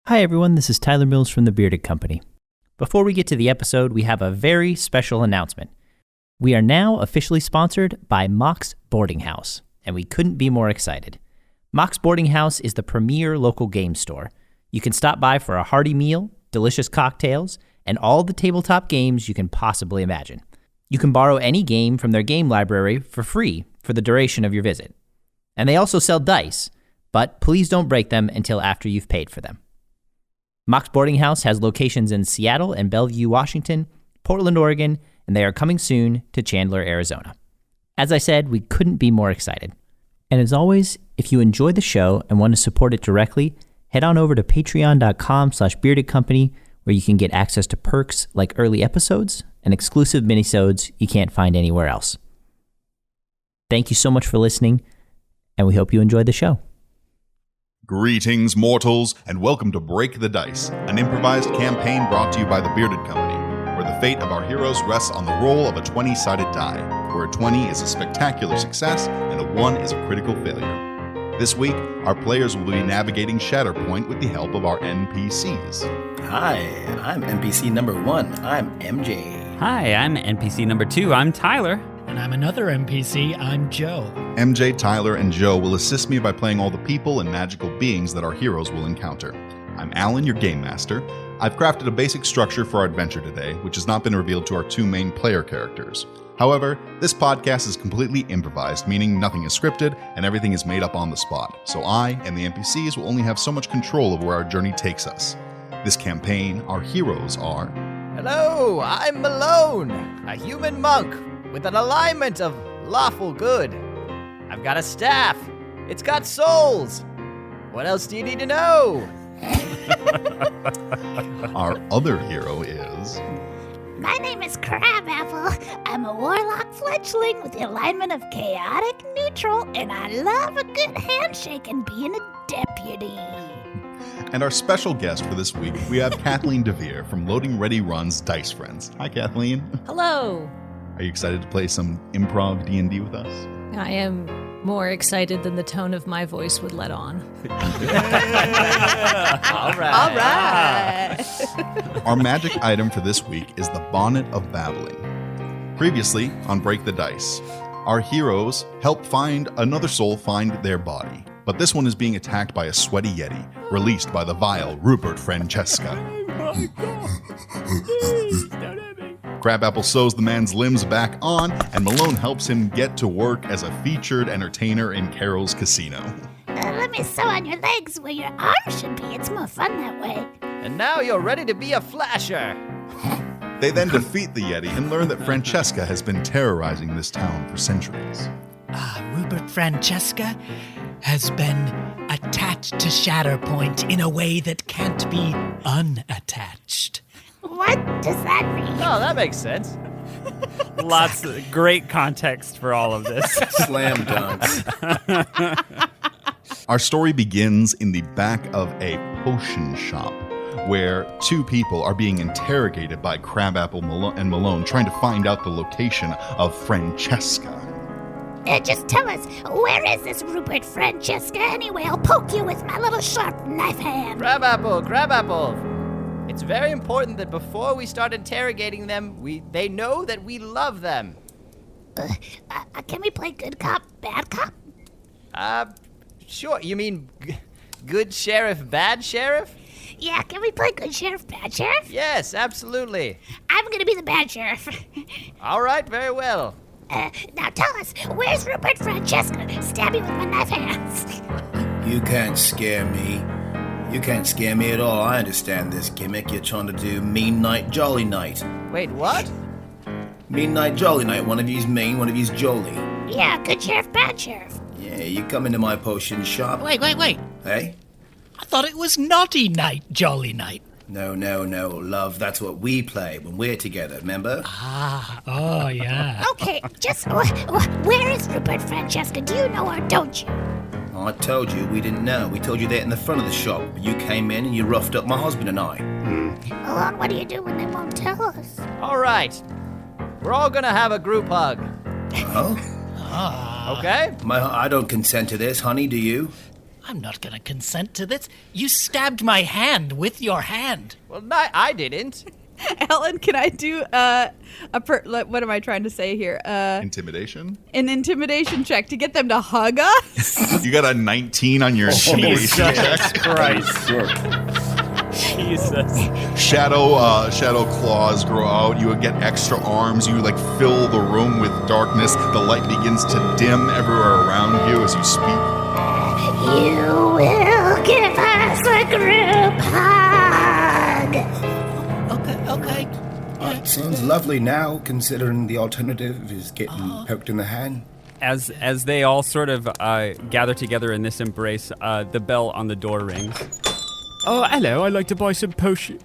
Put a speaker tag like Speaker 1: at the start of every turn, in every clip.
Speaker 1: Hi everyone, this is Tyler Mills from The Bearded Company. Before we get to the episode, we have a very special announcement. We are now officially sponsored by Mox Boarding House, and we couldn't be more excited. Mox Boarding House is the premier local game store. You can stop by for a hearty meal, delicious cocktails, and all the tabletop games you can possibly imagine. You can borrow any game from their game library for free for the duration of your visit. And they also sell dice, but please don't break them until after you've paid for them. Mox Boarding House has locations in Seattle and Bellevue, Washington, Portland, Oregon, and they are coming soon to Chandler, Arizona. As I said, we couldn't be more excited. And as always, if you enjoy the show and want to support it directly, head on over to patreon.com/beardedcompany, where you can get access to perks like early episodes and exclusive minisodes you can't find anywhere else. Thank you so much for listening, and we hope you enjoyed the show.
Speaker 2: Greetings, mortals, and welcome to Break the Dice, an improvised campaign brought to you by The Bearded Company, where the fate of our heroes rests on the roll of a 20-sided die, where a 20 is a spectacular success and a 1 is a critical failure. This week, our players will be navigating Shatterpoint with the help of our NPCs.
Speaker 3: Hi, I'm NPC number 1. I'm MJ.
Speaker 4: Hi, I'm NPC number 2. I'm Tyler.
Speaker 5: And I'm another NPC. I'm Joe.
Speaker 2: MJ, Tyler, and Joe will assist me by playing all the people and magical beings that our heroes will encounter. I'm Alan, your game master. I've crafted a basic structure for our adventure today, which has not been revealed to our 2 main player characters. However, this podcast is completely improvised, meaning nothing is scripted and everything is made up on the spot. So I and the NPCs will only have so much control of where our journey takes us. This campaign, our heroes are...
Speaker 6: Hello, I'm Malone, a human monk with an alignment of lawful good. I've got a staff. It's got souls. What else do you need to know?
Speaker 2: Our other hero is...
Speaker 7: My name is Crabapple. I'm a warlock fledgling with the alignment of chaotic neutral, and I love a good handshake and being a deputy.
Speaker 2: And our special guest for this week, we have Kathleen DeVere from Loading Ready Run's Dice Friends. Hi, Kathleen.
Speaker 8: Hello.
Speaker 2: Are you excited to play some improv D&D with us?
Speaker 8: I am more excited than the tone of my voice would let on.
Speaker 6: All right.
Speaker 2: Our magic item for this week is the Bonnet of Babbling. Previously on Break the Dice, our heroes help find another soul find their body. But this one is being attacked by a sweaty yeti, released by the vile Rupert Phranchesca. Crabapple sews the man's limbs back on, and Malone helps him get to work as a featured entertainer in Carol's casino.
Speaker 7: Let me sew on your legs where your arms should be. It's more fun that way.
Speaker 6: And now you're ready to be a flasher.
Speaker 2: They then defeat the yeti and learn that Phranchesca has been terrorizing this town for centuries.
Speaker 5: Rupert Phranchesca has been attached to Shatterpoint in a way that can't be unattached.
Speaker 7: What does that mean?
Speaker 6: Oh, that makes sense.
Speaker 4: Lots of great context for all of this.
Speaker 3: Slam dunks.
Speaker 2: Our story begins in the back of a potion shop, where 2 people are being interrogated by Crabapple and Malone, trying to find out the location of Phranchesca.
Speaker 7: Just tell us, where is this Rupert Phranchesca anyway? I'll poke you with my little sharp knife hand.
Speaker 6: Crabapple. It's very important that before we start interrogating them, they know that we love them.
Speaker 7: Can we play good cop, bad cop?
Speaker 6: Sure. You mean good sheriff, bad sheriff?
Speaker 7: Yeah, can we play good sheriff, bad sheriff?
Speaker 6: Yes, absolutely.
Speaker 7: I'm gonna be the bad sheriff.
Speaker 6: All right, very well.
Speaker 7: Now tell us, where's Rupert Phranchesca? Stab me with my knife hands.
Speaker 3: You can't scare me. You can't scare me at all. I understand this gimmick. You're trying to do Mean Night, Jolly Night.
Speaker 6: Wait, what?
Speaker 3: Mean Night, Jolly Night. One of you's mean, one of you's jolly.
Speaker 7: Yeah, good sheriff, bad sheriff.
Speaker 3: Yeah, you come into my potion shop.
Speaker 5: Wait.
Speaker 3: Hey?
Speaker 5: I thought it was Naughty Night, Jolly Night.
Speaker 3: No, love. That's what we play when we're together, remember?
Speaker 5: Oh, yeah.
Speaker 7: Okay, just where is Rupert Phranchesca? Do you know or don't you?
Speaker 3: I told you we didn't know. We told you that in the front of the shop. You came in and you roughed up my husband and I.
Speaker 7: Malone, what do you do when they won't tell us?
Speaker 6: All right. We're all gonna have a group hug.
Speaker 3: Oh?
Speaker 6: Okay?
Speaker 3: I don't consent to this, honey, do you?
Speaker 5: I'm not gonna consent to this. You stabbed my hand with your hand.
Speaker 6: Well, I didn't.
Speaker 9: Alan, can I do what am I trying to say here?
Speaker 2: Intimidation?
Speaker 9: An intimidation check to get them to hug us?
Speaker 2: You got a 19 on your intimidation check?
Speaker 4: Christ.
Speaker 3: Sure.
Speaker 4: Jesus.
Speaker 2: Shadow claws grow out. You get extra arms. You fill the room with darkness. The light begins to dim everywhere around you as you speak.
Speaker 7: You will give us a group hug.
Speaker 5: Okay.
Speaker 3: Sounds lovely now, considering the alternative is getting poked in the hand.
Speaker 4: As they all sort of gather together in this embrace, the bell on the door rings. Oh, hello, I'd like to buy some potion.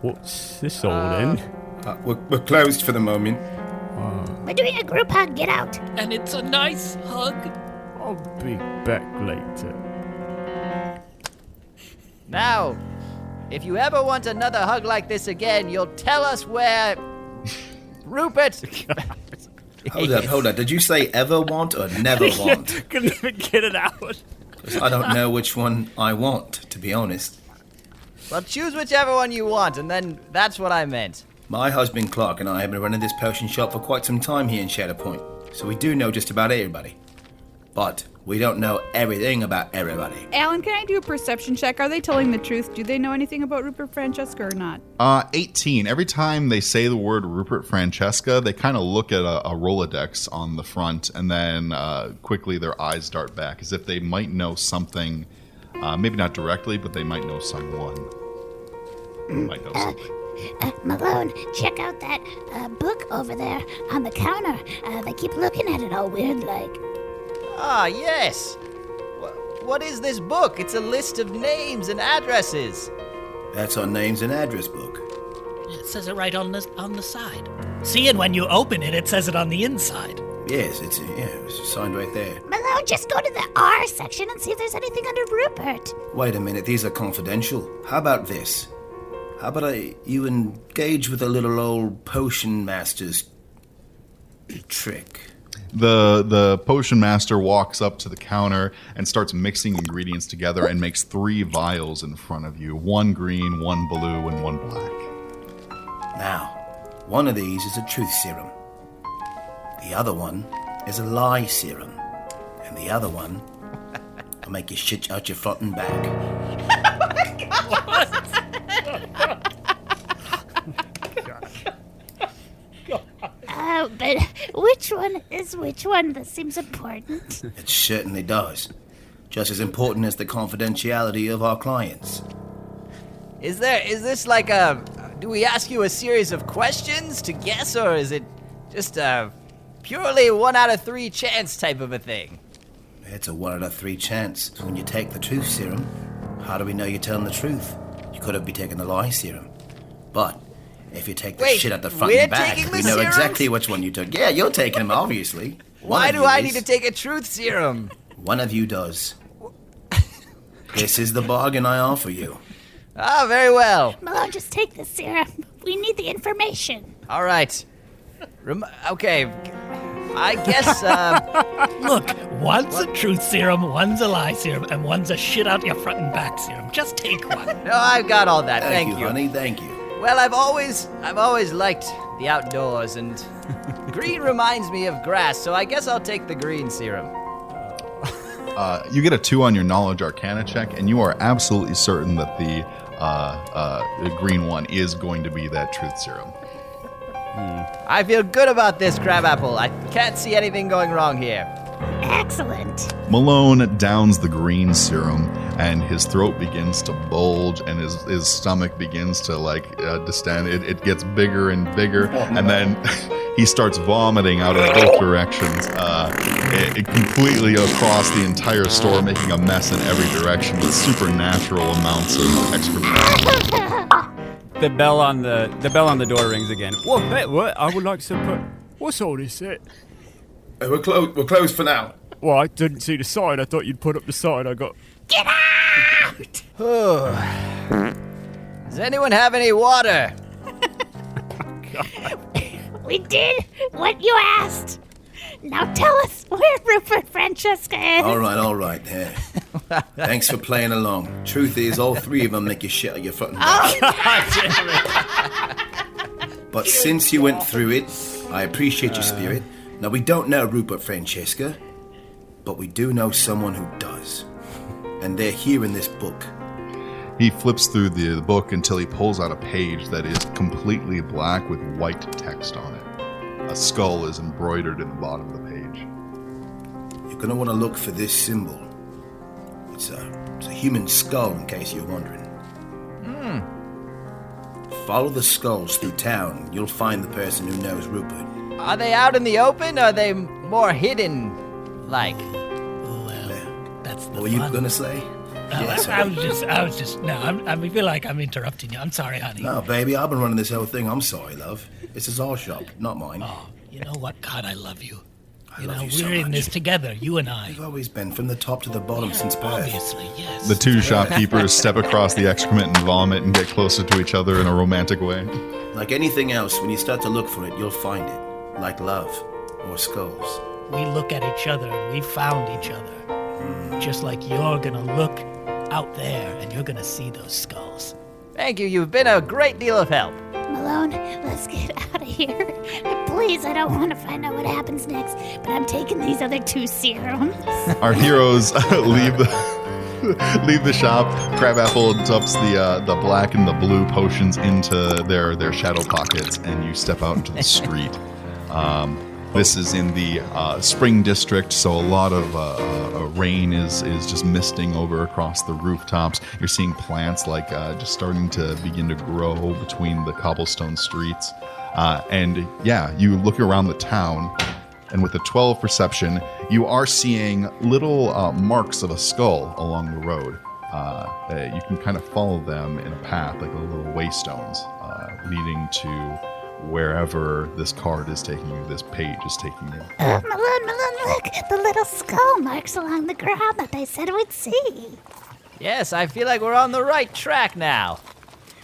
Speaker 4: What's this all in?
Speaker 3: We're closed for the moment.
Speaker 7: We're doing a group hug. Get out.
Speaker 5: And it's a nice hug.
Speaker 4: I'll be back later.
Speaker 6: Now, if you ever want another hug like this again, you'll tell us where Rupert...
Speaker 3: Hold up. Did you say ever want or never want?
Speaker 4: Couldn't even get it out.
Speaker 3: 'Cause I don't know which one I want, to be honest.
Speaker 6: Well, choose whichever one you want, and then that's what I meant.
Speaker 3: My husband Clark and I have been running this potion shop for quite some time here in Shatterpoint, so we do know just about everybody. But we don't know everything about everybody.
Speaker 9: Alan, can I do a perception check? Are they telling the truth? Do they know anything about Rupert Phranchesca or not?
Speaker 2: 18. Every time they say the word Rupert Phranchesca, they kind of look at a Rolodex on the front, and then quickly their eyes dart back, as if they might know something, maybe not directly, but they might know someone. Might know something.
Speaker 7: Malone, check out that book over there on the counter. They keep looking at it all weird like.
Speaker 6: Ah, yes. What is this book? It's a list of names and addresses.
Speaker 3: That's our names and address book.
Speaker 5: It says it right on the side. See, and when you open it, it says it on the inside.
Speaker 3: Yes, it's signed right there.
Speaker 7: Malone, just go to the R section and see if there's anything under Rupert.
Speaker 3: Wait a minute, these are confidential. How about this? How about you engage with a little old potion master's trick?
Speaker 2: The potion master walks up to the counter and starts mixing ingredients together and makes 3 vials in front of you. 1 green, 1 blue, and 1 black.
Speaker 3: Now, one of these is a truth serum. The other one is a lie serum. And the other one will make you shit out your front and back.
Speaker 7: But which one is which one? That seems important.
Speaker 3: It certainly does. Just as important as the confidentiality of our clients.
Speaker 6: Is this like do we ask you a series of questions to guess, or is it just a purely 1 out of 3 chance type of a thing?
Speaker 3: It's a 1 out of 3 chance. So when you take the truth serum, how do we know you're telling the truth? You could have been taking the lie serum. But if you take the shit out the front and back, we know exactly which one you took. Yeah, you're taking them, obviously.
Speaker 6: Why do I need to take a truth serum?
Speaker 3: One of you does. This is the bargain I offer you.
Speaker 6: Ah, very well.
Speaker 7: Malone, just take the serum. We need the information.
Speaker 6: All right. Okay. I guess,
Speaker 5: Look, one's a truth serum, one's a lie serum, and one's a shit out your front and back serum. Just take one.
Speaker 6: No, I've got all that. Thank you,
Speaker 3: honey. Thank you.
Speaker 6: Well, I've always liked the outdoors, and green reminds me of grass, so I guess I'll take the green serum.
Speaker 2: You get a 2 on your knowledge arcana check, and you are absolutely certain that the green one is going to be that truth serum.
Speaker 6: I feel good about this, Crabapple. I can't see anything going wrong here.
Speaker 7: Excellent.
Speaker 2: Malone downs the green serum, and his throat begins to bulge, and his stomach begins to distend. It gets bigger and bigger, and then he starts vomiting out in both directions, it completely across the entire store, making a mess in every direction with supernatural amounts of excrement.
Speaker 4: The bell on the door rings again. What? Hey, what? I would like some. What's all this?
Speaker 3: We're closed for now.
Speaker 4: Well, I didn't see the sign. I thought you'd put up the sign. I got.
Speaker 7: Get out!
Speaker 6: Does anyone have any water?
Speaker 7: We did what you asked. Now tell us where Rupert Phranchesca is.
Speaker 3: All right. There. Thanks for playing along. Truth is, all three of them make you shit out your front and back. But since you went through it, I appreciate your spirit. Now, we don't know Rupert Phranchesca, but we do know someone who does. And they're here in this book.
Speaker 2: He flips through the book until he pulls out a page that is completely black with white text on it. A skull is embroidered in the bottom of the page.
Speaker 3: You're going to want to look for this symbol. It's a human skull, in case you're wondering. Follow the skulls through town. You'll find the person who knows Rupert.
Speaker 6: Are they out in the open? Or are they more hidden, like?
Speaker 5: Well, that's the
Speaker 3: What were you
Speaker 5: fun.
Speaker 3: going to say?
Speaker 5: I was just. No, I feel like I'm interrupting you. I'm sorry, honey.
Speaker 3: No, baby, I've been running this whole thing. I'm sorry, love. This is our shop, not mine.
Speaker 5: Oh, you know what? God, I love you.
Speaker 3: I love you so
Speaker 5: we're in
Speaker 3: much.
Speaker 5: this together, you and I.
Speaker 3: We've always been from the top to the bottom since birth.
Speaker 5: Obviously, yes.
Speaker 2: The two shopkeepers step across the excrement and vomit and get closer to each other in a romantic way.
Speaker 3: Like anything else, when you start to look for it, you'll find it. Like love or skulls.
Speaker 5: We look at each other and we found each other. Just like you're gonna look out there and you're gonna see those skulls.
Speaker 6: Thank you. You've been a great deal of help.
Speaker 7: Malone, let's get out of here. Please, I don't want to find out what happens next, but I'm taking these other 2 serums.
Speaker 2: Our heroes leave the shop. Crabapple dumps the black and the blue potions into their shadow pockets, and you step out into the street. This is in the spring district, so a lot of rain is just misting over across the rooftops. You're seeing plants like just starting to begin to grow between the cobblestone streets. And yeah, you look around the town, and with a 12 perception, you are seeing little marks of a skull along the road. You can kind of follow them in a path, like little waystones, leading to wherever this card is taking you, this page is taking you.
Speaker 7: Malone, look, the little skull marks along the ground that they said we'd see.
Speaker 6: Yes, I feel like we're on the right track now.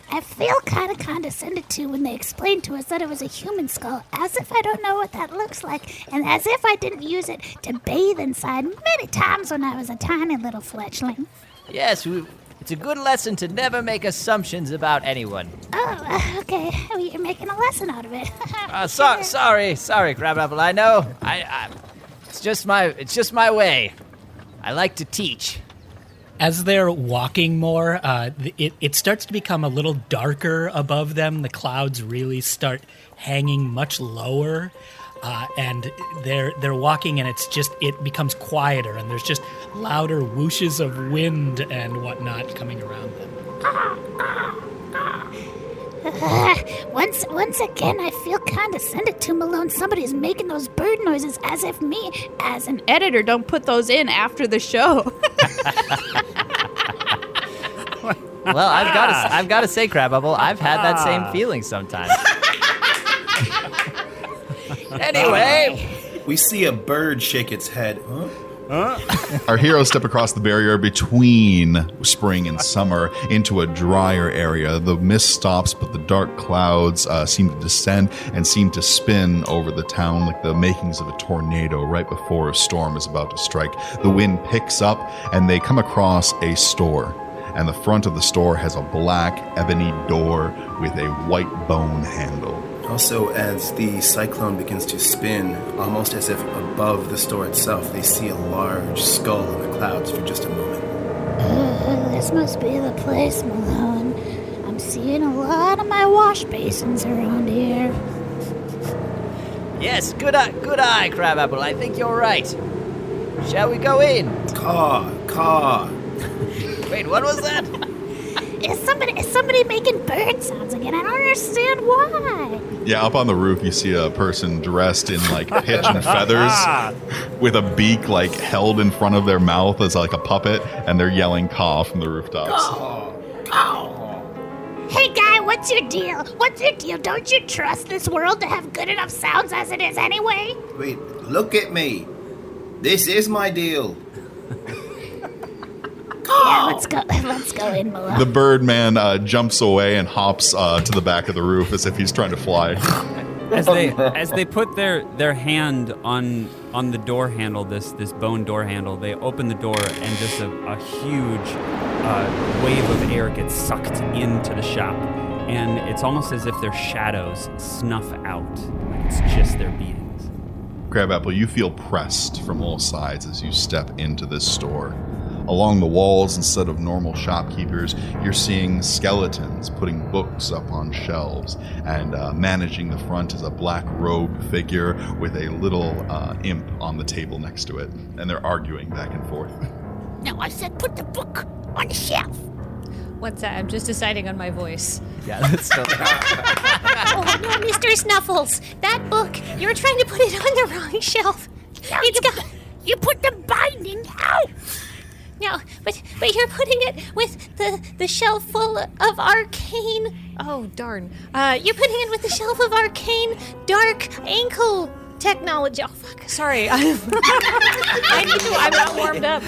Speaker 7: I feel kind of condescended to when they explained to us that it was a human skull, as if I don't know what that looks like, and as if I didn't use it to bathe inside many times when I was a tiny little fletchling.
Speaker 6: Yes, it's a good lesson to never make assumptions about anyone.
Speaker 7: Oh, okay. Oh, you're making a lesson out of it.
Speaker 6: Sorry, Crabapple. I know. It's just my way. I like to teach.
Speaker 5: As they're walking more, it starts to become a little darker above them. The clouds really start hanging much lower, and they're walking, and it becomes quieter, and there's just louder whooshes of wind and whatnot coming around them.
Speaker 7: Once again, I feel condescended to, Malone. Somebody's making those bird noises as if me, as an
Speaker 9: Editor, don't put those in after the show.
Speaker 6: Well, I've got to say, Crabapple, I've had that same feeling sometimes. Anyway,
Speaker 3: We see a bird shake its head. Huh?
Speaker 2: Our heroes step across the barrier between spring and summer into a drier area. The mist stops, but the dark clouds seem to descend and seem to spin over the town like the makings of a tornado right before a storm is about to strike. The wind picks up, and they come across a store. And the front of the store has a black ebony door with a white bone handle.
Speaker 3: Also, as the cyclone begins to spin, almost as if above the store itself, they see a large skull in the clouds for just a moment.
Speaker 7: This must be the place, Malone. I'm seeing a lot of my wash basins around here.
Speaker 6: yes, good eye, Crabapple. I think you're right. Shall we go in?
Speaker 3: Car.
Speaker 6: Wait, what was that?
Speaker 7: Is somebody making bird sounds again? I don't understand why.
Speaker 2: Yeah, up on the roof, you see a person dressed in like pitch and feathers with a beak like held in front of their mouth as like a puppet, and they're yelling caw from the rooftops.
Speaker 7: Hey guy, what's your deal? Don't you trust this world to have good enough sounds as it is anyway?
Speaker 3: Wait, look at me. This is my deal.
Speaker 7: Yeah, let's go in, Malone.
Speaker 2: The bird man jumps away and hops to the back of the roof as if he's trying to fly.
Speaker 4: As they put their hand on the door handle, this bone door handle, they open the door and just a huge wave of air gets sucked into the shop, and it's almost as if their shadows snuff out. It's just their beings.
Speaker 2: Crabapple, you feel pressed from all sides as you step into this store. Along the walls, instead of normal shopkeepers, you're seeing skeletons putting books up on shelves, and managing the front is a black-robed figure with a little imp on the table next to it, and they're arguing back and forth.
Speaker 7: No, I said put the book on the shelf.
Speaker 8: What's that? I'm just deciding on my voice.
Speaker 6: Yeah, that's still.
Speaker 7: Oh, no, Mr. Snuffles. That book, you're trying to put it on the wrong shelf. You put the binding out. No, but you're putting it with the shelf full of arcane.
Speaker 8: Oh, darn.
Speaker 7: You're putting it with the shelf of arcane dark ankle technology. Oh, fuck.
Speaker 8: Sorry. I'm not warmed up.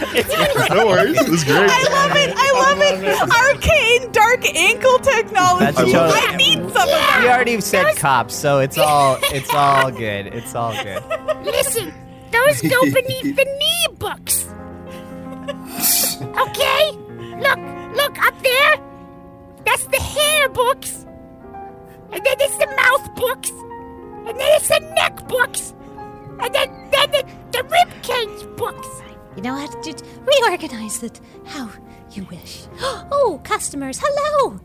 Speaker 2: No worries, it was great.
Speaker 9: I love it. Arcane dark ankle technology. I need some of that.
Speaker 6: We already said cops, so it's all good. It's all good.
Speaker 7: Listen, those go beneath the knee books. Okay? Look up there. That's the hair books. And then it's the mouth books. And then it's the neck books. And then the rib cage books.
Speaker 8: You know what? Just reorganize it how you wish.
Speaker 7: Oh, customers, hello.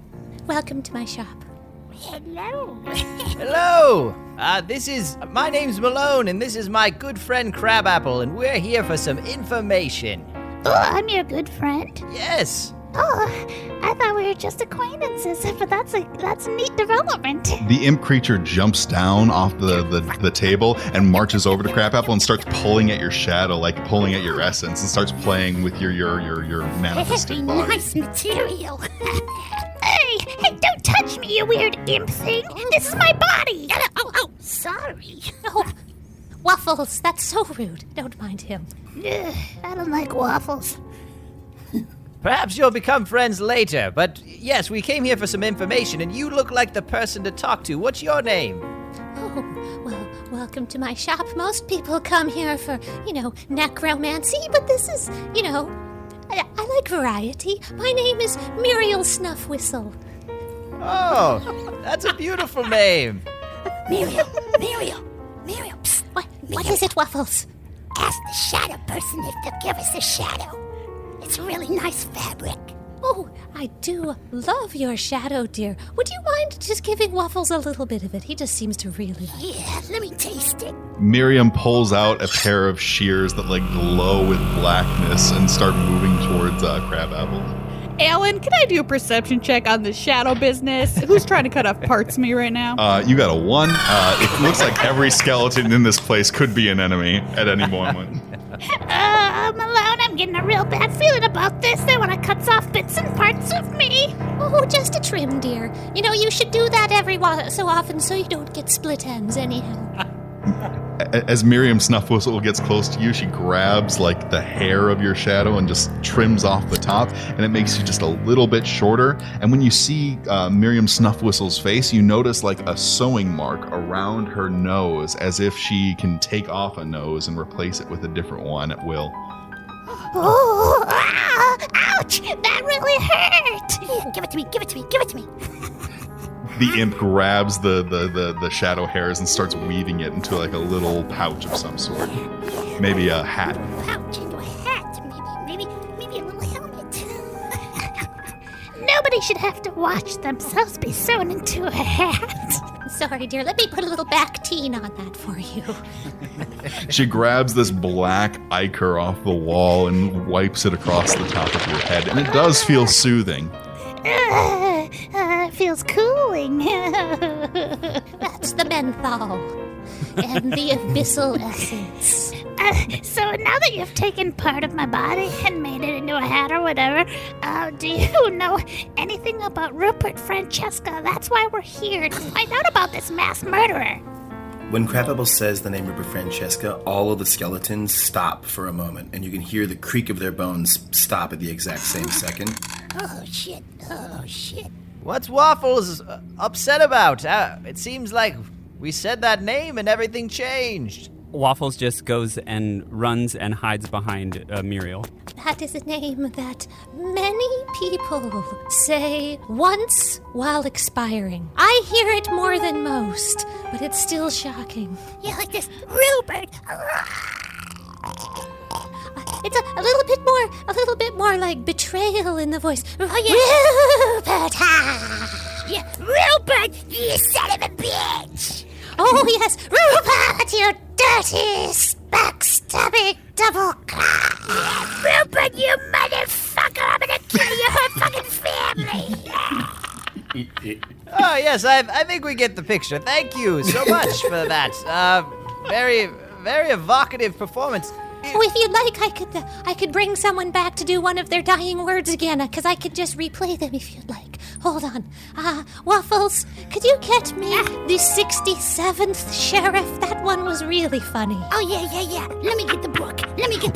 Speaker 8: Welcome to my shop.
Speaker 7: Hello.
Speaker 6: Hello. My name's Malone, and this is my good friend Crabapple, and we're here for some information.
Speaker 7: Oh, I'm your good friend.
Speaker 6: Yes.
Speaker 7: Oh, I thought we were just acquaintances, but that's a neat development.
Speaker 2: The imp creature jumps down off the table and marches over to Crabapple and starts pulling at your shadow, like pulling at your essence, and starts playing with your manifested
Speaker 7: Very
Speaker 2: body.
Speaker 7: nice material. Hey, don't touch me, you weird imp thing. This is my body. Oh, sorry.
Speaker 8: Oh, Waffles, that's so rude. Don't mind him.
Speaker 7: Ugh, I don't like waffles.
Speaker 6: Perhaps you'll become friends later, but yes, we came here for some information, and you look like the person to talk to. What's your name?
Speaker 8: Oh, well, welcome to my shop. Most people come here for, necromancy, but this is, I like variety. My name is Muriel Snuffwhistle.
Speaker 6: Oh, that's a beautiful name.
Speaker 7: Muriel, psst.
Speaker 8: What is it, Waffles?
Speaker 7: Ask the shadow person if they'll give us a shadow. It's really nice fabric.
Speaker 8: Oh, I do love your shadow, dear. Would you mind just giving Waffles a little bit of it? He just seems to really like it.
Speaker 7: Yeah, let me taste it.
Speaker 2: Miriam pulls out a pair of shears that glow with blackness and start moving towards Crabapple.
Speaker 9: Alan, can I do a perception check on the shadow business? Who's trying to cut off parts of me right now?
Speaker 2: You got a 1. It looks like every skeleton in this place could be an enemy at any moment.
Speaker 7: Malone, I'm getting a real bad feeling about this. They want to cut off bits and parts of me.
Speaker 8: Oh, just a trim, dear. You should do that every so often so you don't get split ends anyhow.
Speaker 2: As Miriam Snuffwhistle gets close to you, she grabs the hair of your shadow and just trims off the top, and it makes you just a little bit shorter. And when you see Miriam Snuffwhistle's face, you notice a sewing mark around her nose, as if she can take off a nose and replace it with a different one at will.
Speaker 7: Oh, ouch! That really hurt. Give it to me.
Speaker 2: The imp grabs the shadow hairs and starts weaving it into a little pouch of some sort. Maybe a hat.
Speaker 7: Pouch into a hat. Maybe a little helmet. Nobody should have to watch themselves be sewn into a hat.
Speaker 8: Sorry, dear. Let me put a little Bactine on that for you.
Speaker 2: She grabs this black ichor off the wall and wipes it across the top of your head, and it does feel soothing.
Speaker 7: It feels cooling.
Speaker 8: That's the menthol and the abyssal essence.
Speaker 7: So now that you've taken part of my body and made it into a hat or whatever, do you know anything about Rupert Phranchesca? That's why we're here, to find out about this mass murderer.
Speaker 3: When Crabapple says the name Rupert Phranchesca, all of the skeletons stop for a moment, and you can hear the creak of their bones stop at the exact same second.
Speaker 7: Oh, shit.
Speaker 6: What's Waffles upset about? It seems like We said that name and everything changed.
Speaker 4: Waffles just goes and runs and hides behind Muriel.
Speaker 8: That is a name that many people say once while expiring. I hear it more than most, but it's still shocking.
Speaker 7: Yeah, like this, Rupert.
Speaker 8: It's a little bit more like betrayal in the voice.
Speaker 7: Oh, yeah.
Speaker 8: Rupert!
Speaker 7: Yeah, Rupert, you son of a bitch.
Speaker 8: Oh, yes, Rupert, you dirty, backstabbing double cross.
Speaker 7: Yeah, Rupert, you motherfucker, I'm gonna kill your whole fucking family.
Speaker 6: Oh, yes, I think we get the picture. Thank you so much for that. Very, very evocative performance.
Speaker 8: Oh, if you'd like, I could bring someone back to do one of their dying words again, because I could just replay them if you'd like. Hold on. Waffles, could you get me the 67th Sheriff? That one was really funny.
Speaker 7: Oh, yeah. Let me get the book.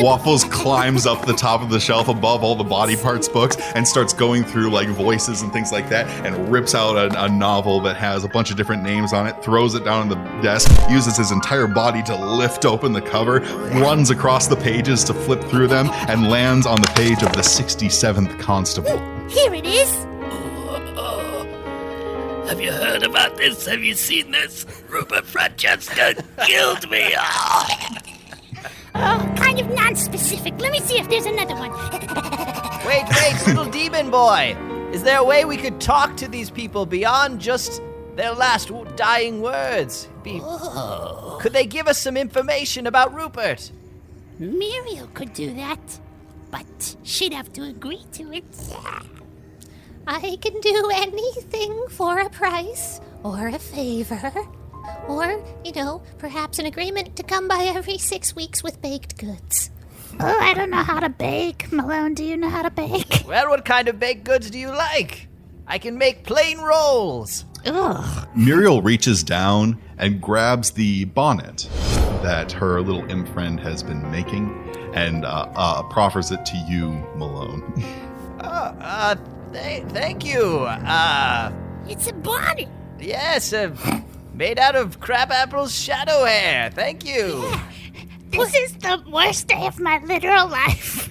Speaker 2: Waffles climbs up the top of the shelf above all the body parts books and starts going through like voices and things like that, and rips out a novel that has a bunch of different names on it, throws it down on the desk, uses his entire body to lift open the cover, runs across the pages to flip through them, and lands on the page of the 67th Constable.
Speaker 7: Here it is.
Speaker 10: Have you heard about this? Have you seen this? Rupert Phranchesca killed me.
Speaker 7: Oh, kind of non-specific. Let me see if there's another one.
Speaker 6: Wait, little demon boy. Is there a way we could talk to these people beyond just their last dying words? Could they give us some information about Rupert?
Speaker 7: Muriel could do that, but she'd have to agree to it.
Speaker 8: I can do anything for a price, or a favor, or, perhaps an agreement to come by every 6 weeks with baked goods.
Speaker 7: Oh, I don't know how to bake. Malone, do you know how to bake?
Speaker 6: Well, what kind of baked goods do you like? I can make plain rolls.
Speaker 7: Ugh.
Speaker 2: Muriel reaches down and grabs the bonnet that her little imp friend has been making and proffers it to you, Malone.
Speaker 6: Thank you.
Speaker 7: It's a bonnet.
Speaker 6: Yes, made out of Crabapple's shadow hair. Thank you.
Speaker 7: Yeah. This is the worst day of my literal life.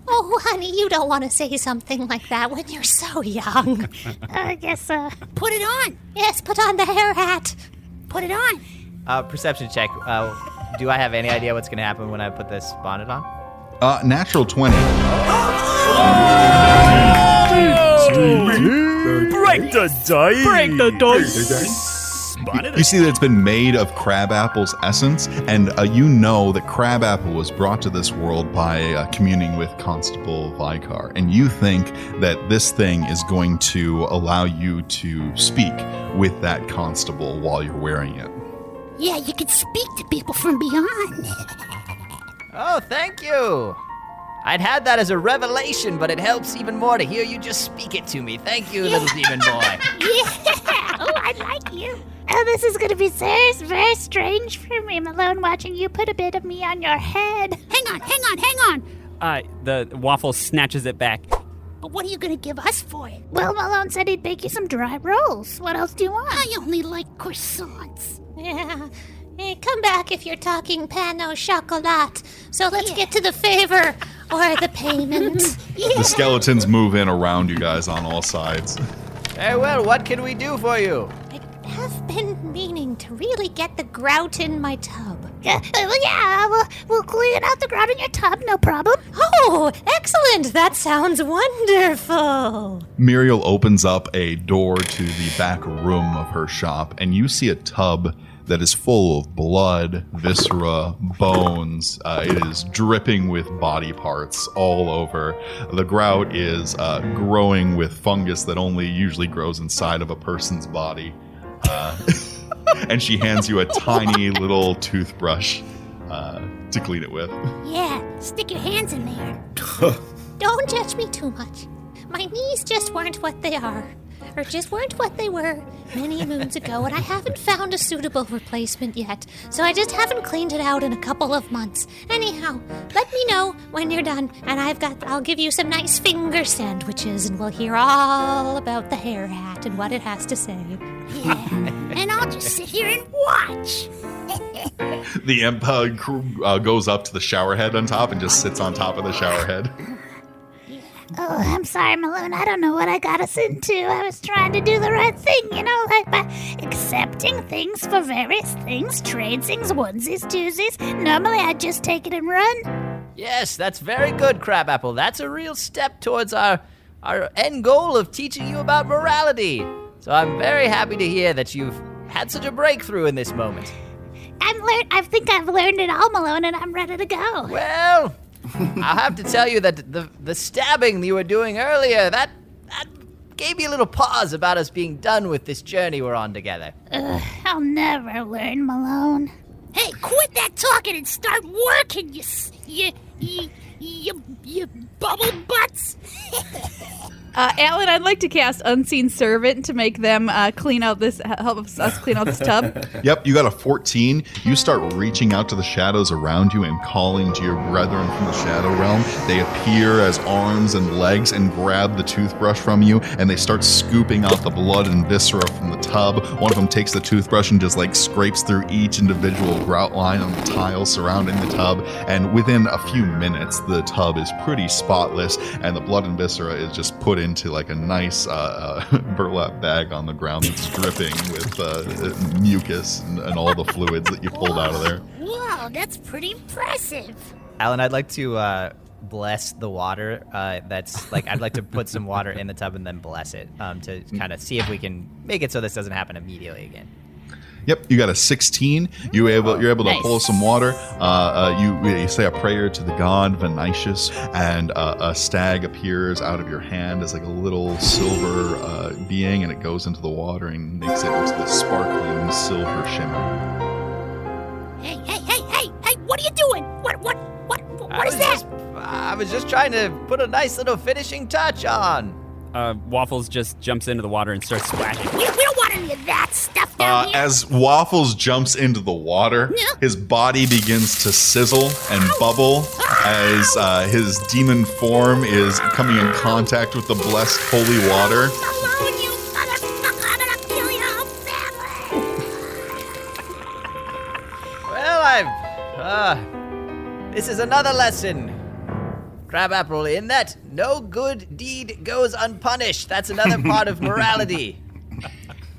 Speaker 8: Oh, honey, you don't want to say something like that when you're so young.
Speaker 7: I guess, put it on.
Speaker 8: Yes, put on the hair hat.
Speaker 7: Put it on.
Speaker 6: Perception check. Do I have any idea what's going to happen when I put this bonnet on?
Speaker 2: Natural 20.
Speaker 10: Break the dice!
Speaker 5: Break the dice!
Speaker 2: You see that it's been made of Crabapple's essence, and you know that Crabapple was brought to this world by communing with Constable Vicar, and you think that this thing is going to allow you to speak with that constable while you're wearing it.
Speaker 7: Yeah, you can speak to people from beyond.
Speaker 6: Oh, thank you. I'd had that as a revelation, but it helps even more to hear you just speak it to me. Thank you, little demon boy.
Speaker 7: Yeah. Oh, I like you. Oh, this is going to be very, very strange for me, Malone, watching you put a bit of me on your head. Hang on.
Speaker 4: The Waffle snatches it back.
Speaker 7: But what are you going to give us for it? Well, Malone said he'd bake you some dry rolls. What else do you want? I only like croissants.
Speaker 8: Yeah. Hey, come back if you're talking pain au chocolat. So let's get to the favor or the payment.
Speaker 2: The skeletons move in around you guys on all sides.
Speaker 6: Very well, what can we do for you?
Speaker 8: I have been meaning to really get the grout in my tub.
Speaker 7: We'll clean out the grout in your tub, no problem.
Speaker 8: Oh, excellent. That sounds wonderful.
Speaker 2: Muriel opens up a door to the back room of her shop, and you see a tub that is full of blood, viscera, bones. It is dripping with body parts all over. The grout is growing with fungus that only usually grows inside of a person's body. And she hands you a tiny little toothbrush to clean it with.
Speaker 7: Yeah, stick your hands in there.
Speaker 8: Don't judge me too much. My knees just weren't what they are. just weren't what they were many moons ago, and I haven't found a suitable replacement yet, so I just haven't cleaned it out in a couple of months. Anyhow, let me know when you're done, and I'll give you some nice finger sandwiches, and we'll hear all about the hair hat and what it has to say.
Speaker 7: Yeah, and I'll just sit here and watch.
Speaker 2: The imp goes up to the shower head on top and just sits on top of the shower head.
Speaker 7: Oh, I'm sorry, Malone. I don't know what I got us into. I was trying to do the right thing, like by accepting things for various things, trade things, onesies, twosies. Normally, I'd just take it and run.
Speaker 6: Yes, that's very good, Crabapple. That's a real step towards our end goal of teaching you about morality. So I'm very happy to hear that you've had such a breakthrough in this moment.
Speaker 7: I think I've learned it all, Malone, and I'm ready to go.
Speaker 6: Well, I'll have to tell you that the stabbing you were doing earlier, that gave me a little pause about us being done with this journey we're on together.
Speaker 7: I'll never learn, Malone. Hey, quit that talking and start working, you bubble butts.
Speaker 9: Alan, I'd like to cast Unseen Servant to make them help us clean out this tub.
Speaker 2: Yep, you got a 14. You start reaching out to the shadows around you and calling to your brethren from the shadow realm. They appear as arms and legs and grab the toothbrush from you, and they start scooping out the blood and viscera from the tub. One of them takes the toothbrush and just scrapes through each individual grout line on the tiles surrounding the tub, and within a few minutes, the tub is pretty spotless, and the blood and viscera is just put into a nice burlap bag on the ground that's dripping with mucus and all the fluids that you pulled out of there.
Speaker 7: Wow, that's pretty impressive.
Speaker 6: Alan, I'd like to bless the water. I'd like to put some water in the tub and then bless it to kind of see if we can make it so this doesn't happen immediately again.
Speaker 2: Yep, you got a 16. You're able to pull some water. You say a prayer to the god Venetius, and a stag appears out of your hand as a little silver being, and it goes into the water and makes it into this sparkling silver shimmer.
Speaker 7: Hey, what are you doing? What is that?
Speaker 6: I was just trying to put a nice little finishing touch on.
Speaker 4: Waffles just jumps into the water and starts splashing.
Speaker 7: We don't want any of that stuff down here.
Speaker 2: As Waffles jumps into the water, his body begins to sizzle and bubble as his demon form is coming in contact with the blessed holy water.
Speaker 7: Malone, you motherfucker, I'm gonna kill your whole family.
Speaker 6: Well, this is another lesson, Crabapple, in that no good deed goes unpunished. That's another part of morality.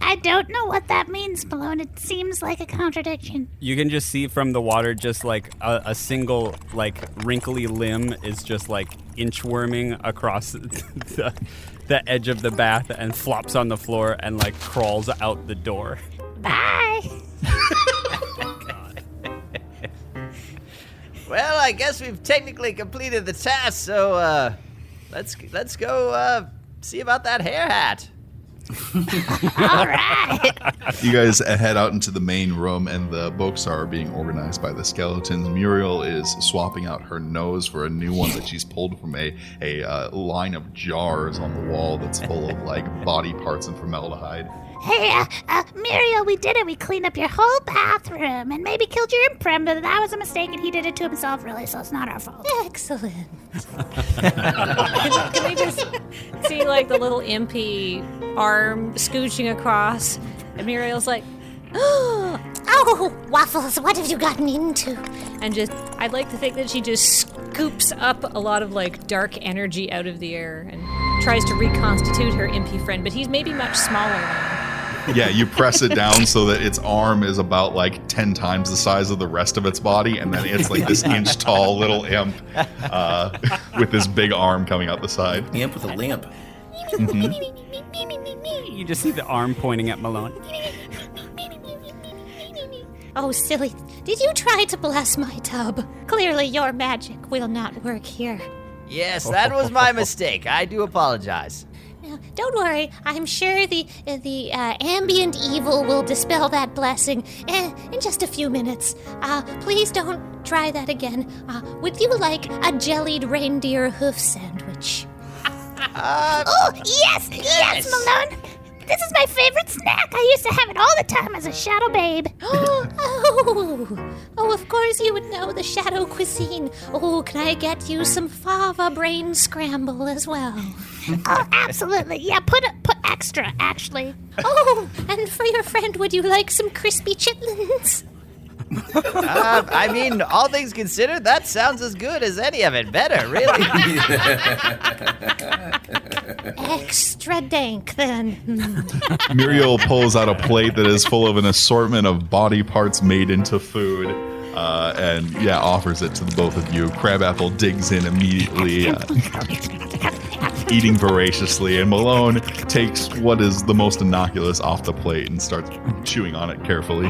Speaker 7: I don't know what that means, Malone. It seems like a contradiction.
Speaker 4: You can just see from the water just a single wrinkly limb is just inchworming across the edge of the bath and flops on the floor and crawls out the door.
Speaker 7: Bye.
Speaker 6: Well, I guess we've technically completed the task, so let's go see about that hair hat.
Speaker 7: All right.
Speaker 2: You guys head out into the main room, and the books are being organized by the skeletons. Muriel is swapping out her nose for a new one that she's pulled from a line of jars on the wall that's full of body parts and formaldehyde.
Speaker 7: Hey, Muriel, we did it. We cleaned up your whole bathroom and maybe killed your imprem, but that was a mistake, and he did it to himself, really, so it's not our fault.
Speaker 8: Excellent.
Speaker 11: Can we just see the little impy arm scooching across, and Muriel's like,
Speaker 8: Oh, Waffles, what have you gotten into?
Speaker 11: and I'd like to think that she just scoops up a lot of dark energy out of the air and tries to reconstitute her impy friend, but he's maybe much smaller now.
Speaker 2: Yeah, you press it down so that its arm is about 10 times the size of the rest of its body, and then it's this inch-tall little imp with this big arm coming out the side.
Speaker 3: The imp with a limp.
Speaker 2: Mm-hmm.
Speaker 4: You just see the arm pointing at Malone.
Speaker 8: Oh, silly. Did you try to bless my tub? Clearly your magic will not work here.
Speaker 6: Yes, that was my mistake. I do apologize.
Speaker 8: Now, don't worry. I'm sure the ambient evil will dispel that blessing in just a few minutes. Please don't try that again. Would you like a jellied reindeer hoof sandwich?
Speaker 7: Oh, yes, Malone. This is my favorite snack. I used to have it all the time as a shadow babe.
Speaker 8: Oh, of course you would know the shadow cuisine. Oh, can I get you some fava brain scramble as well?
Speaker 7: Oh, absolutely. Yeah, put extra, actually.
Speaker 8: Oh, and for your friend, would you like some crispy chitlins?
Speaker 6: I mean, all things considered, that sounds as good as any of it. Better, really.
Speaker 8: Extra dank, then.
Speaker 2: Muriel pulls out a plate that is full of an assortment of body parts made into food, and offers it to the both of you. Crabapple digs in immediately, eating voraciously, and Malone takes what is the most innocuous off the plate and starts chewing on it carefully.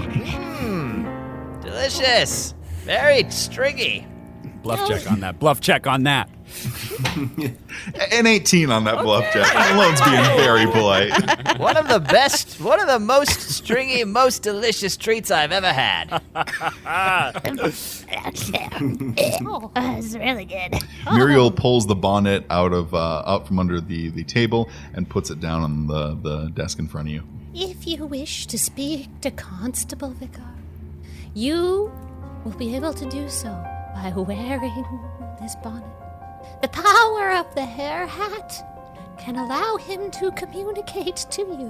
Speaker 6: Delicious. Very stringy.
Speaker 4: Bluff check on that. Bluff check on that.
Speaker 2: An 18 on that bluff check. Malone's being very polite.
Speaker 6: One of the most stringy, most delicious treats I've ever had.
Speaker 7: It's really good.
Speaker 2: Muriel pulls the bonnet out from under the table and puts it down on the desk in front of you.
Speaker 8: If you wish to speak to Constable Vicar, you will be able to do so by wearing this bonnet. The power of the hair hat can allow him to communicate to you.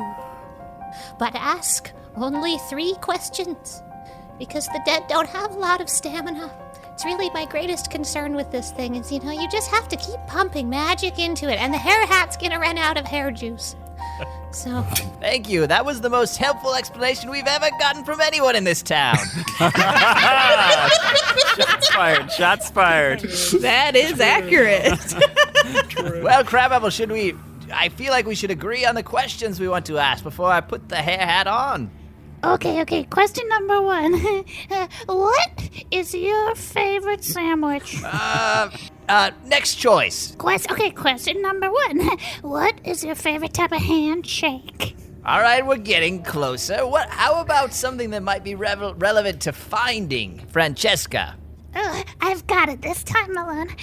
Speaker 8: But ask only 3 questions, because the dead don't have a lot of stamina. It's really my greatest concern with this thing is, you just have to keep pumping magic into it, and the hair hat's gonna run out of hair juice. So,
Speaker 6: thank you. That was the most helpful explanation we've ever gotten from anyone in this town.
Speaker 4: Shots fired. Shots fired.
Speaker 9: That is accurate.
Speaker 6: Well, Crabapple, I feel like we should agree on the questions we want to ask before I put the hair hat on.
Speaker 7: Okay. Question number 1. What is your favorite sandwich?
Speaker 6: Next choice.
Speaker 7: Question number 1. What is your favorite type of handshake?
Speaker 6: All right, we're getting closer. How about something that might be relevant to finding Phranchesca?
Speaker 7: I've got it this time, Malone.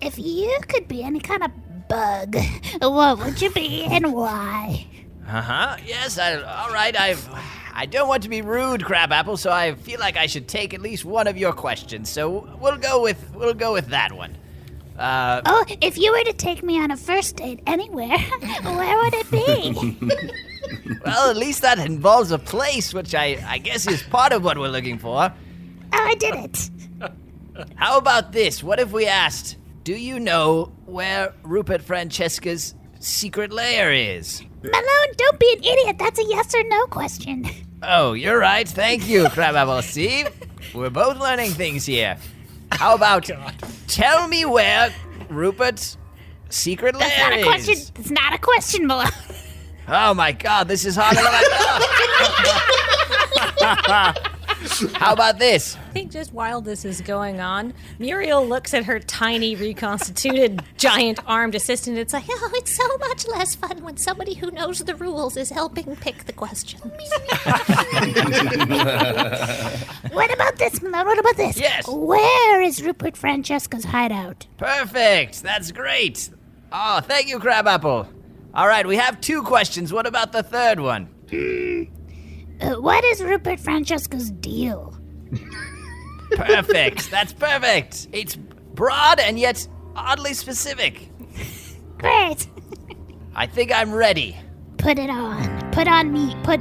Speaker 7: If you could be any kind of bug, what would you be and why?
Speaker 6: Yes, all right, I don't want to be rude, Crabapple, so I feel like I should take at least one of your questions. So we'll go with that one.
Speaker 7: If you were to take me on a first date anywhere, where would it be?
Speaker 6: Well, at least that involves a place, which I guess is part of what we're looking for.
Speaker 7: I did it.
Speaker 6: How about this? What if we asked, do you know where Rupert Phranchesca's secret lair is?
Speaker 7: Malone, don't be an idiot. That's a yes or no question.
Speaker 6: Oh, you're right. Thank you, Crabapple. See? We're both learning things here. How about tell me where Rupert's secret lair is?
Speaker 7: That's not a question, Malone.
Speaker 6: Oh my God, this is harder than I thought. How about this?
Speaker 11: I think just while this is going on, Muriel looks at her tiny, reconstituted, giant-armed assistant. It's like,
Speaker 8: oh, it's so much less fun when somebody who knows the rules is helping pick the questions.
Speaker 7: What about this, Malone? What about this?
Speaker 6: Yes.
Speaker 7: Where is Rupert Phranchesca's hideout?
Speaker 6: Perfect. That's great. Oh, thank you, Crabapple. All right, we have 2 questions. What about the third one?
Speaker 7: What is Rupert Phranchesca's deal?
Speaker 6: Perfect. That's perfect. It's broad and yet oddly specific.
Speaker 7: Great.
Speaker 6: I think I'm ready.
Speaker 7: Put it on. Put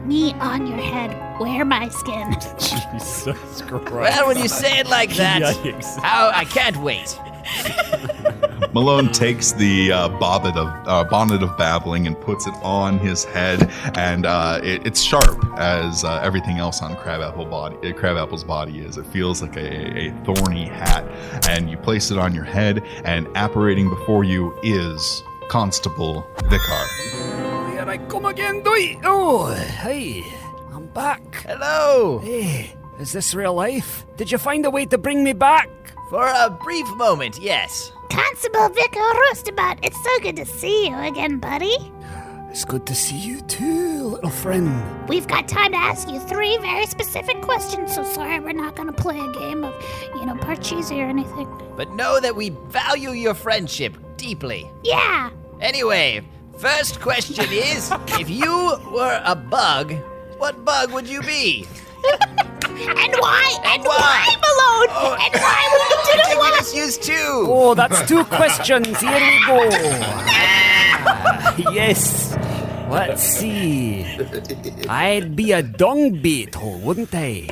Speaker 7: me on your head. Wear my skin.
Speaker 4: Jesus Christ.
Speaker 6: Well, when you say it like that, I can't wait.
Speaker 2: Malone takes the bonnet of Babbling and puts it on his head, and it's sharp as everything else on Crabapple's body is. It feels like a thorny hat, and you place it on your head, and apparating before you is Constable Vicar.
Speaker 10: Here I come again, Doi. Oh, hey, I'm back.
Speaker 6: Hello.
Speaker 10: Hey, is this real life? Did you find a way to bring me back?
Speaker 6: For a brief moment, yes.
Speaker 7: Constable Vicar Roastabout, it's so good to see you again, buddy.
Speaker 10: It's good to see you too, little friend.
Speaker 7: We've got time to ask you 3 very specific questions, so sorry we're not going to play a game of, Parcheesi or anything.
Speaker 6: But know that we value your friendship deeply.
Speaker 7: Yeah.
Speaker 6: Anyway, First question is, if you were a bug, what bug would you be?
Speaker 7: And why? And why, Malone? And why would you do
Speaker 6: We
Speaker 7: what?
Speaker 6: just used two.
Speaker 4: Oh, that's two questions. Here we go. Yes. Let's see. I'd be a dung beetle, wouldn't I?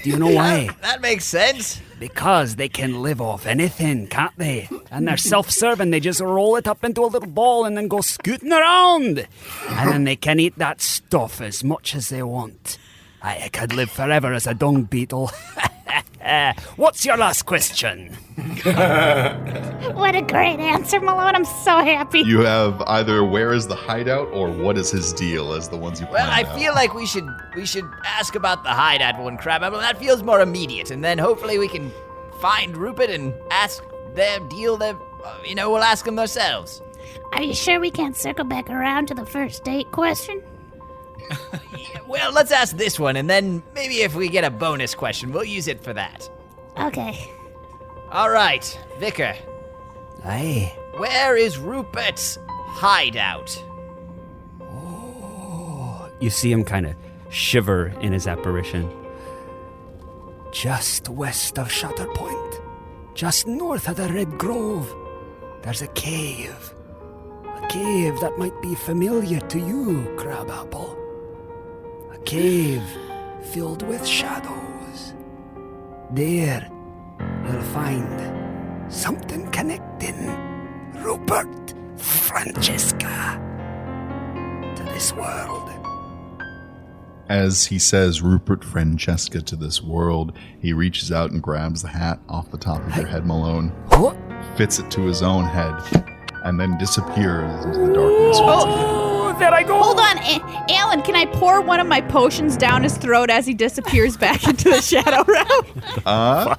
Speaker 4: Do you know why?
Speaker 6: That makes sense.
Speaker 4: Because they can live off anything, can't they? And they're self-serving. They just roll it up into a little ball and then go scooting around. And then they can eat that stuff as much as they want. I could live forever as a dung beetle. What's your last question?
Speaker 7: What a great answer, Malone. I'm so happy.
Speaker 2: You have either where is the hideout or what is his deal as the ones you
Speaker 6: Well,
Speaker 2: planned
Speaker 6: I
Speaker 2: out.
Speaker 6: feel like we should ask about the hideout one, Crabapple. That feels more immediate, and then hopefully we can find Rupert and ask their deal. We'll ask them ourselves.
Speaker 7: Are you sure we can't circle back around to the first date question?
Speaker 6: Well, let's ask this one, and then maybe if we get a bonus question, we'll use it for that.
Speaker 7: Okay.
Speaker 6: All right, Vicar.
Speaker 4: Aye.
Speaker 6: Where is Rupert's hideout?
Speaker 4: You see him kind of shiver in his apparition. Just west of Shatterpoint, just north of the Red Grove, there's a cave. A cave that might be familiar to you, Crabapple. A cave filled with shadows. There, you'll find something connecting Rupert Phranchesca to this world.
Speaker 2: As he says Rupert Phranchesca to this world, he reaches out and grabs the hat off the top of your head, Malone,
Speaker 4: What?
Speaker 2: fits it to his own head, and then disappears into the darkness.
Speaker 4: Oh, there I go.
Speaker 9: Hold on, Alan, can I pour one of my potions down his throat as he disappears back into the shadow realm?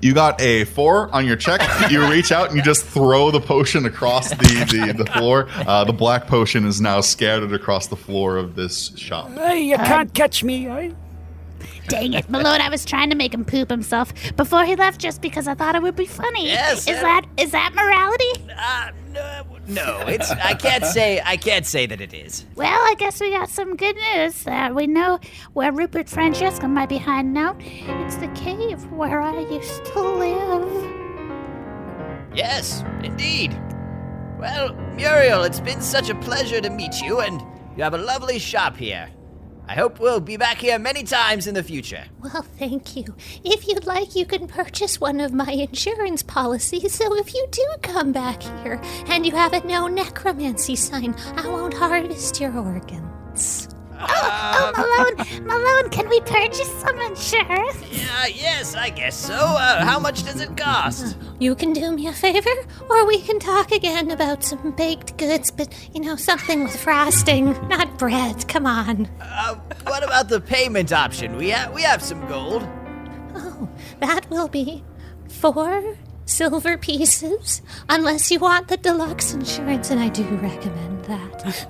Speaker 2: You got a 4 on your check. You reach out and you just throw the potion across the floor. The black potion is now scattered across the floor of this shop.
Speaker 4: Hey, you can't catch me, eh?
Speaker 7: Dang it, Malone, I was trying to make him poop himself before he left just because I thought it would be funny.
Speaker 6: Yes,
Speaker 7: Is that morality?
Speaker 6: No, it's. I can't say that it is.
Speaker 7: Well, I guess we got some good news that we know where Rupert Phranchesca might be hiding out. It's the cave where I used to live.
Speaker 6: Yes, indeed. Well, Muriel, it's been such a pleasure to meet you, and you have a lovely shop here. I hope we'll be back here many times in the future.
Speaker 8: Well, thank you. If you'd like, you can purchase one of my insurance policies, so if you do come back here and you have a no necromancy sign, I won't harvest your organs.
Speaker 7: Malone, can we purchase some insurance?
Speaker 6: Yes, I guess so. How much does it cost?
Speaker 8: You can do me a favor, or we can talk again about some baked goods, but, something with frosting, not bread. Come on.
Speaker 6: What about the payment option? We have some gold.
Speaker 8: Oh, that will be 4 silver pieces, unless you want the deluxe insurance, and I do recommend that.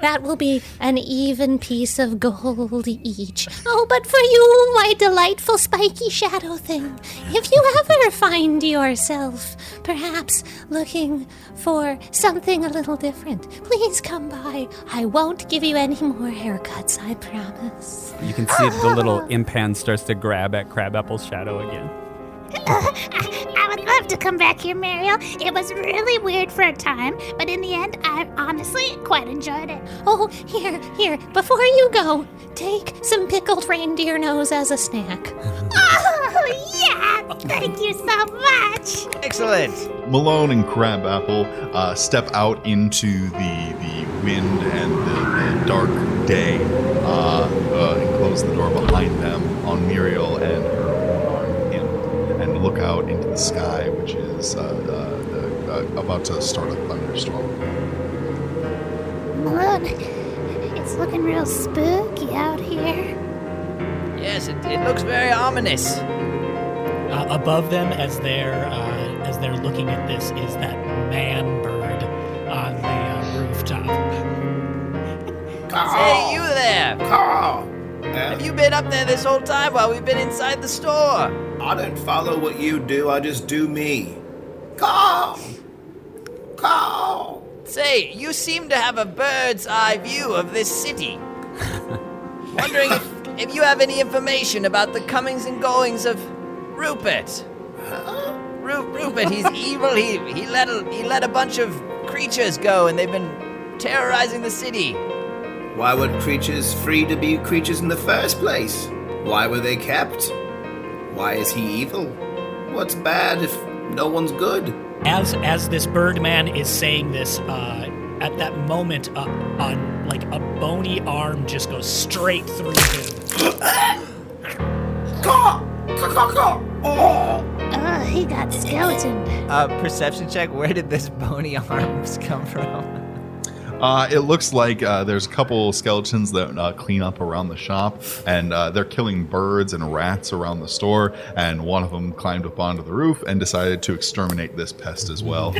Speaker 8: That will be an even piece of gold each. Oh, but for you, my delightful spiky shadow thing, if you ever find yourself perhaps looking for something a little different, please come by. I won't give you any more haircuts, I promise.
Speaker 4: You can see the little imp hand starts to grab at Crabapple's shadow again.
Speaker 7: I would love to come back here, Muriel. It was really weird for a time, but in the end, I honestly quite enjoyed it.
Speaker 8: Oh, here, before you go, take some pickled reindeer nose as a snack.
Speaker 7: Oh, yeah! Thank you so much!
Speaker 6: Excellent.
Speaker 2: Malone and Crabapple step out into the wind and the dark day and close the door behind them on Muriel and her and look out into the sky, which is about to start a thunderstorm.
Speaker 7: Malone, it's looking real spooky out here.
Speaker 6: Yes, it looks very ominous.
Speaker 5: Above them, as they're looking at this, is that man bird on the rooftop.
Speaker 6: Hey, you there!
Speaker 3: Carl!
Speaker 6: Have you been up there this whole time while we've been inside the store?
Speaker 3: I don't follow what you do, I just do me. Carl! Caw.
Speaker 6: Say, you seem to have a bird's eye view of this city. Wondering if you have any information about the comings and goings of Rupert. Rupert, he's evil. He let a bunch of creatures go, and they've been terrorizing the city.
Speaker 3: Why were creatures free to be creatures in the first place? Why were they kept? Why is he evil? What's bad if no one's good?
Speaker 5: As this Birdman is saying this, at that moment, on like a bony arm just goes straight through him.
Speaker 7: He got skeletoned.
Speaker 6: Perception check. Where did this bony arms come from?
Speaker 2: It looks like there's a couple skeletons that clean up around the shop, and they're killing birds and rats around the store, and one of them climbed up onto the roof and decided to exterminate this pest as well.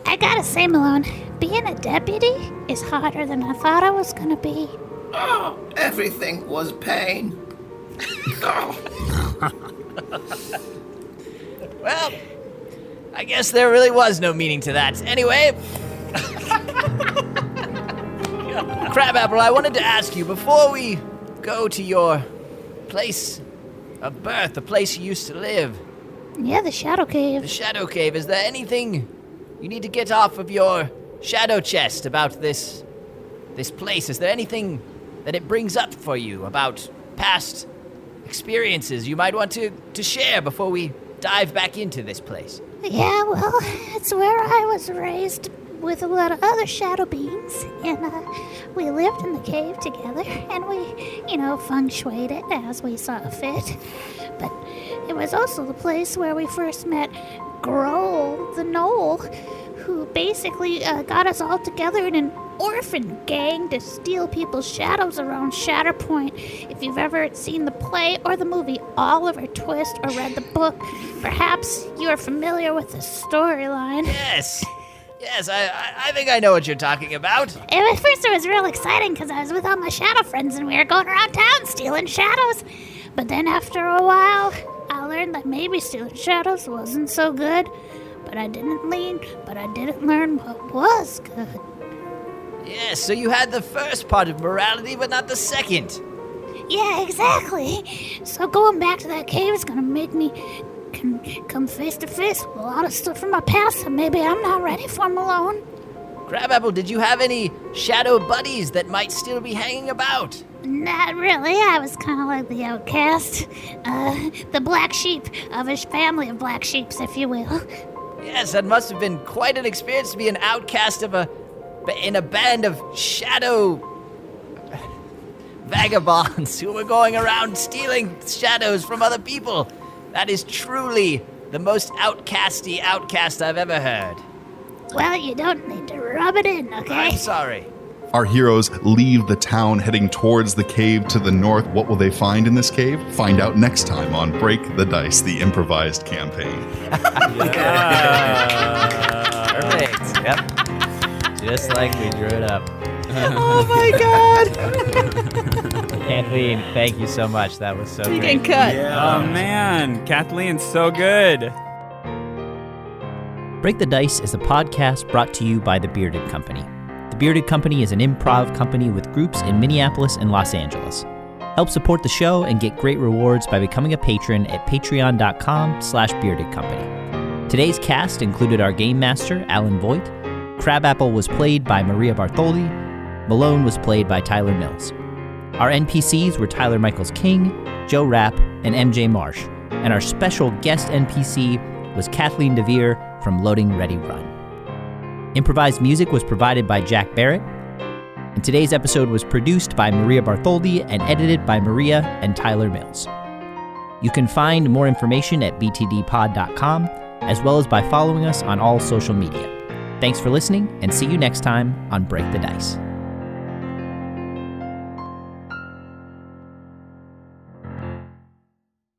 Speaker 7: I gotta say, Malone, being a deputy is harder than I thought I was gonna be.
Speaker 3: Oh, everything was pain.
Speaker 6: Well, I guess there really was no meaning to that. Anyway, Crabapple, I wanted to ask you, before we go to your place of birth, the place you used to live.
Speaker 7: Yeah, the Shadow Cave.
Speaker 6: The Shadow Cave, is there anything you need to get off of your shadow chest about this place? Is there anything that it brings up for you about past experiences you might want to share before we dive back into this place?
Speaker 7: Yeah, well, it's where I was raised with a lot of other shadow beings, and we lived in the cave together, and we, feng shuied it as we saw fit. But it was also the place where we first met Grohl the Knoll, who basically got us all together in an orphan gang to steal people's shadows around Shatterpoint. If you've ever seen the play or the movie Oliver Twist or read the book, perhaps you are familiar with the storyline.
Speaker 6: Yes, I think I know what you're talking about.
Speaker 7: At first it was real exciting because I was with all my shadow friends and we were going around town stealing shadows. But then after a while, I learned that maybe stealing shadows wasn't so good. But I didn't learn what was good.
Speaker 6: Yes, so you had the first part of morality, but not the second.
Speaker 7: Yeah, exactly. So going back to that cave is gonna make me come face to face with a lot of stuff from my past that maybe I'm not ready for, Malone.
Speaker 6: Crabapple, did you have any shadow buddies that might still be hanging about?
Speaker 7: Not really. I was kind of like the outcast. The black sheep of a family of black sheeps, if you will.
Speaker 6: Yes, that must have been quite an experience to be an outcast in a band of shadow vagabonds who were going around stealing shadows from other people. That is truly the most outcast I've ever heard.
Speaker 7: Well, you don't need to rub it in, okay?
Speaker 6: I'm sorry.
Speaker 2: Our heroes leave the town heading towards the cave to the north. What will they find in this cave? Find out next time on Break the Dice, the improvised campaign.
Speaker 6: Perfect. Yep. Just like we drew it up.
Speaker 9: Oh my god!
Speaker 6: Kathleen, thank you so much. That was so
Speaker 9: You
Speaker 6: great.
Speaker 9: can cut.
Speaker 4: Yeah. Oh man, Kathleen's so good.
Speaker 1: Break the Dice is a podcast brought to you by The Bearded Company. The Bearded Company is an improv company with groups in Minneapolis and Los Angeles. Help support the show and get great rewards by becoming a patron at patreon.com/beardedcompany. Today's cast included our game master, Alan Voigt. Crabapple was played by Maria Bartholdi. Malone was played by Tyler Mills. Our NPCs were Tyler Michaels King, Joe Rapp, and MJ Marsh. And our special guest NPC was Kathleen DeVere from Loading Ready Run. Improvised music was provided by Jack Barrett. And today's episode was produced by Maria Bartholdi and edited by Maria and Tyler Mills. You can find more information at btdpod.com, as well as by following us on all social media. Thanks for listening, and see you next time on Break the Dice.